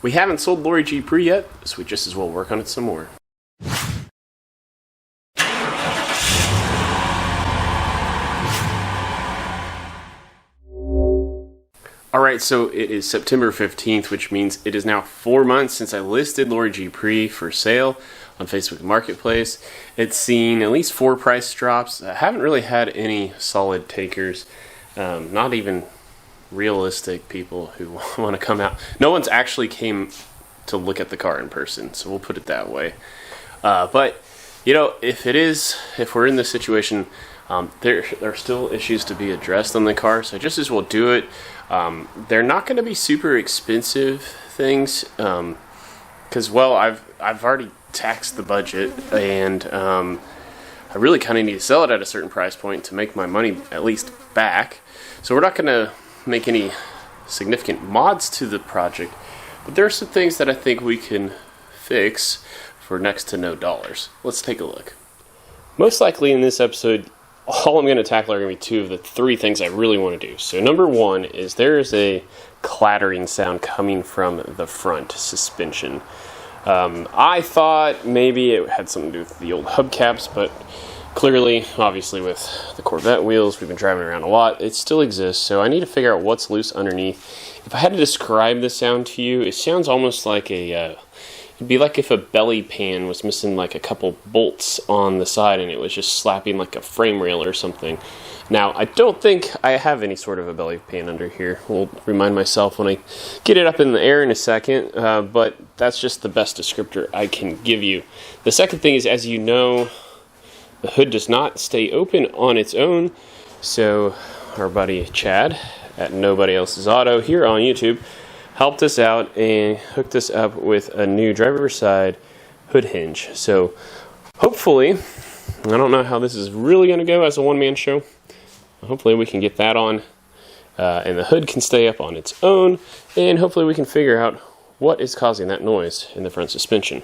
We haven't sold Lori G Pre yet, so we just as well work on it some more. Alright, so it is September 15th, which means it is now 4 months since I listed Lori G Pre for sale on Facebook Marketplace. It's seen at least 4 price drops. I haven't really had any solid takers, not even realistic people who want to come out. No one's actually came to look at the car in person, so we'll put it that way. But, you know, if we're in this situation, there are still issues to be addressed on the car, so just as well do it. They're not going to be super expensive things, because, well, I've already taxed the budget, and I really kind of need to sell it at a certain price point to make my money at least back. So we're not going to make any significant mods to the project, but there are some things that I think we can fix for next to no dollars. Let's take a look. Most likely in this episode, all I'm going to tackle are going to be 2 of the 3 things I really want to do. So number 1 is there is a clattering sound coming from the front suspension. I thought maybe it had something to do with the old hubcaps, but clearly, obviously with the Corvette wheels, we've been driving around a lot, it still exists, so I need to figure out what's loose underneath. If I had to describe the sound to you, it sounds almost like it'd be like if a belly pan was missing like a couple bolts on the side and it was just slapping like a frame rail or something. Now, I don't think I have any sort of a belly pan under here. We'll remind myself when I get it up in the air in a second, but that's just the best descriptor I can give you. The second thing is, as you know, the hood does not stay open on its own, so our buddy Chad at Nobody Else's Auto here on YouTube helped us out and hooked us up with a new driver's side hood hinge. So hopefully, I don't know how this is really going to go as a one-man show. Hopefully we can get that on, and the hood can stay up on its own, and hopefully we can figure out what is causing that noise in the front suspension.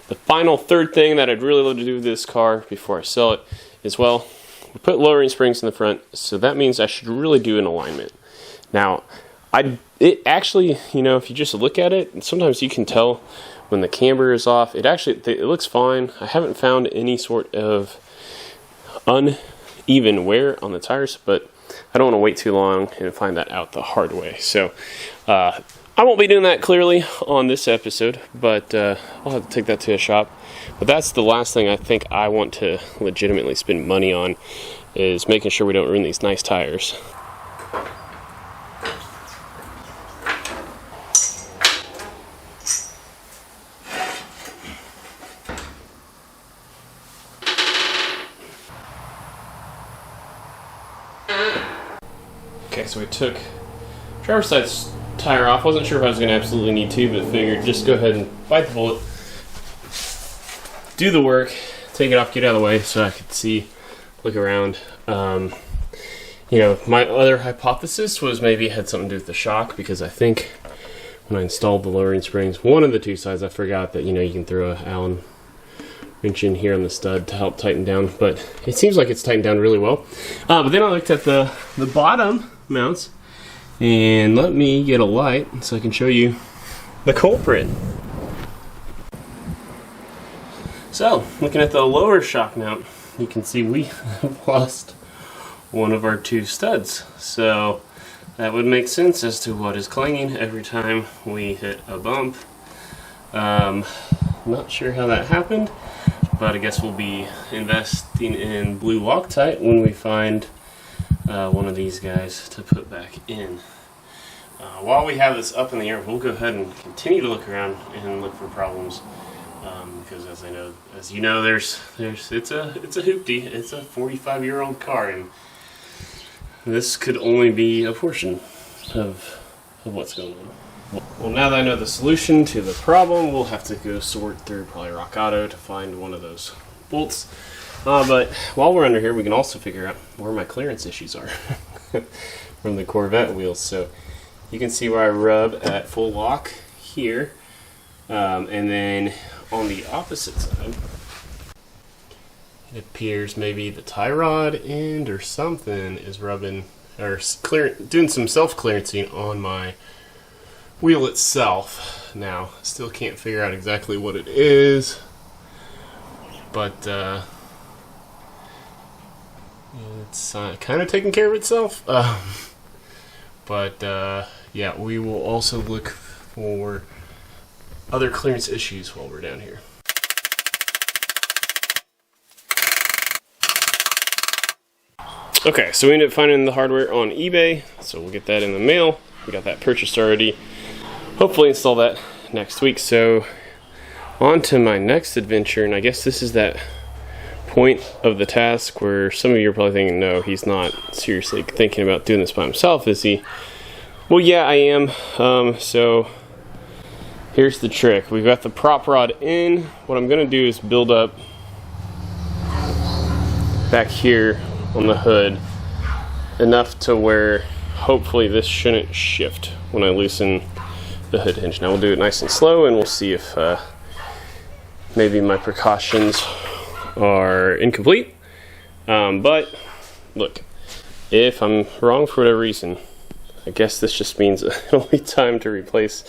The final third thing that I'd really love to do with this car before I sell it is, well, we put lowering springs in the front, so that means I should really do an alignment. Now, it actually, you know, if you just look at it, sometimes you can tell when the camber is off. It looks fine. I haven't found any sort of uneven wear on the tires, but I don't want to wait too long and find that out the hard way. So, I won't be doing that clearly on this episode, but I'll have to take that to a shop. But that's the last thing I think I want to legitimately spend money on, is making sure we don't ruin these nice tires. Okay, so we took driver's side tire off. Wasn't sure if I was going to absolutely need to, but figured just go ahead and bite the bullet, do the work, take it off, get out of the way so I could see, look around. You know, my other hypothesis was maybe it had something to do with the shock, because I think when I installed the lowering springs, one of the 2 sides, I forgot that, you know, you can throw an Allen wrench in here on the stud to help tighten down, but it seems like it's tightened down really well. But then I looked at the bottom mounts, and let me get a light so I can show you the culprit. So, looking at the lower shock mount, you can see we have lost one of our 2 studs. So, that would make sense as to what is clanging every time we hit a bump. Not sure how that happened, but I guess we'll be investing in blue Loctite when we find one of these guys to put back in. While we have this up in the air, we'll go ahead and continue to look around and look for problems, because as you know, it's a hoopty. It's a 45-year-old car, and this could only be a portion of what's going on. Well, now that I know the solution to the problem, we'll have to go sort through probably Rock Auto to find one of those bolts. But while we're under here, we can also figure out where my clearance issues are from the Corvette wheels. So you can see where I rub at full lock here, and then on the opposite side, it appears maybe the tie rod end or something is rubbing or doing some self-clearancing on my wheel itself now. Still can't figure out exactly what it is, but it's kind of taking care of itself. But yeah, we will also look for other clearance issues while we're down here. Okay, so we ended up finding the hardware on eBay, so we'll get that in the mail. We got that purchased already. Hopefully install that next week. So on to my next adventure, and I guess this is that point of the task where some of you are probably thinking, no, he's not seriously thinking about doing this by himself, is he? Well, yeah, I am. So here's the trick. We've got the prop rod in. What I'm gonna do is build up back here on the hood enough to where hopefully this shouldn't shift when I loosen the hood hinge. Now we'll do it nice and slow, and we'll see if maybe my precautions are incomplete. But look, if I'm wrong for whatever reason, I guess this just means it'll be time to replace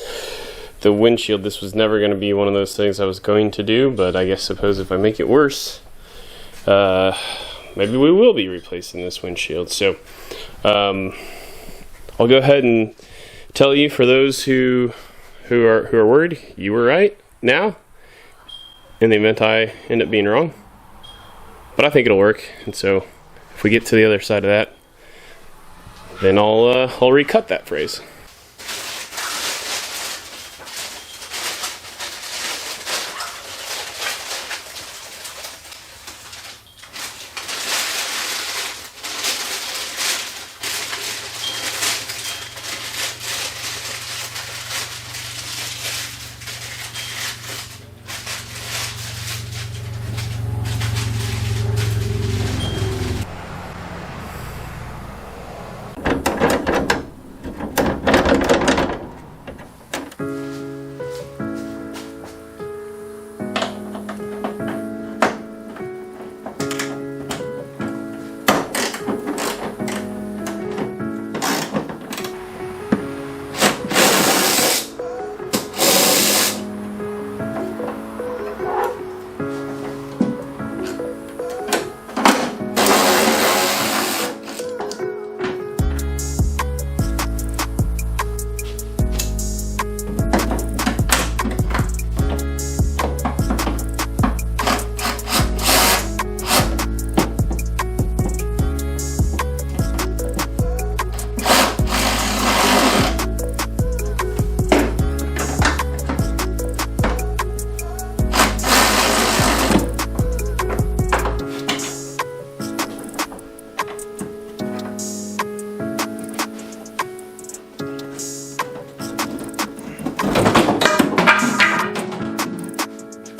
the windshield. This was never going to be one of those things I was going to do, but I guess suppose if I make it worse, maybe we will be replacing this windshield. So I'll go ahead and tell you, for those who are worried, you were right now, in the event I end up being wrong. But I think it'll work, and so if we get to the other side of that, then I'll recut that phrase.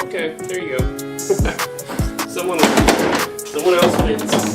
Okay, there you go. Someone else wins.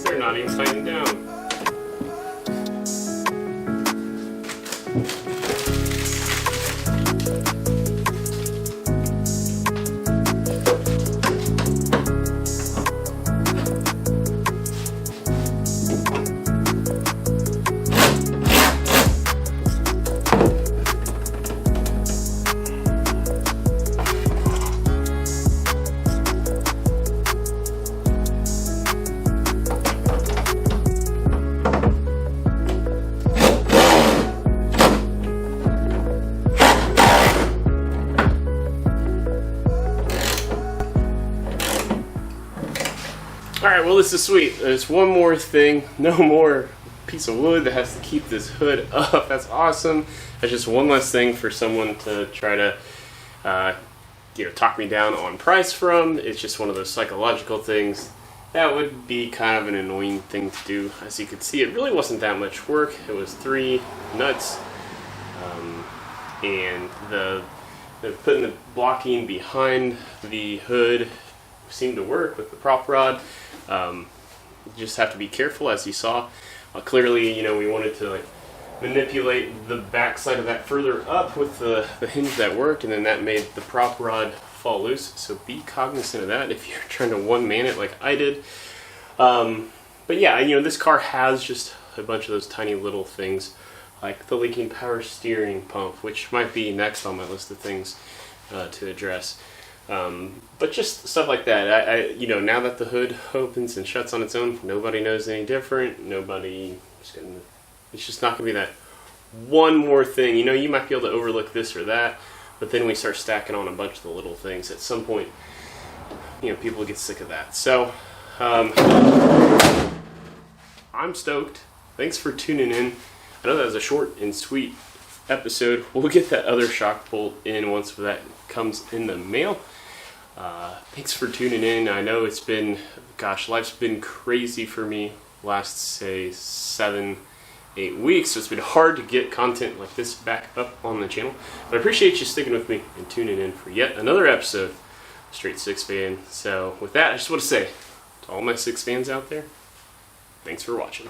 They're not even tightened down. well, this is sweet. There's one more thing. No more piece of wood that has to keep this hood up. That's awesome. That's just one less thing for someone to try to talk me down on price from. It's just one of those psychological things. That would be kind of an annoying thing to do. As you can see, it really wasn't that much work. It was 3 nuts, and putting the blocking behind the hood seemed to work with the prop rod. You just have to be careful, as you saw. Clearly, we wanted to manipulate the back side of that further up with the hinge that worked, and then that made the prop rod fall loose. So be cognizant of that if you're trying to one-man it like I did. But yeah, this car has just a bunch of those tiny little things, like the leaking power steering pump, which might be next on my list of things to address. But just stuff like that. Now that the hood opens and shuts on its own, nobody knows any different. It's just not going to be that one more thing. You might be able to overlook this or that, but then we start stacking on a bunch of the little things. At some point, people get sick of that. So, I'm stoked. Thanks for tuning in. I know that was a short and sweet episode. We'll get that other shock bolt in once that comes in the mail. Thanks for tuning in. I know it's been, life's been crazy for me last, say, 7-8 weeks, so it's been hard to get content like this back up on the channel. But I appreciate you sticking with me and tuning in for yet another episode of Straight Six Fan. So with that, I just want to say to all my Six fans out there, thanks for watching.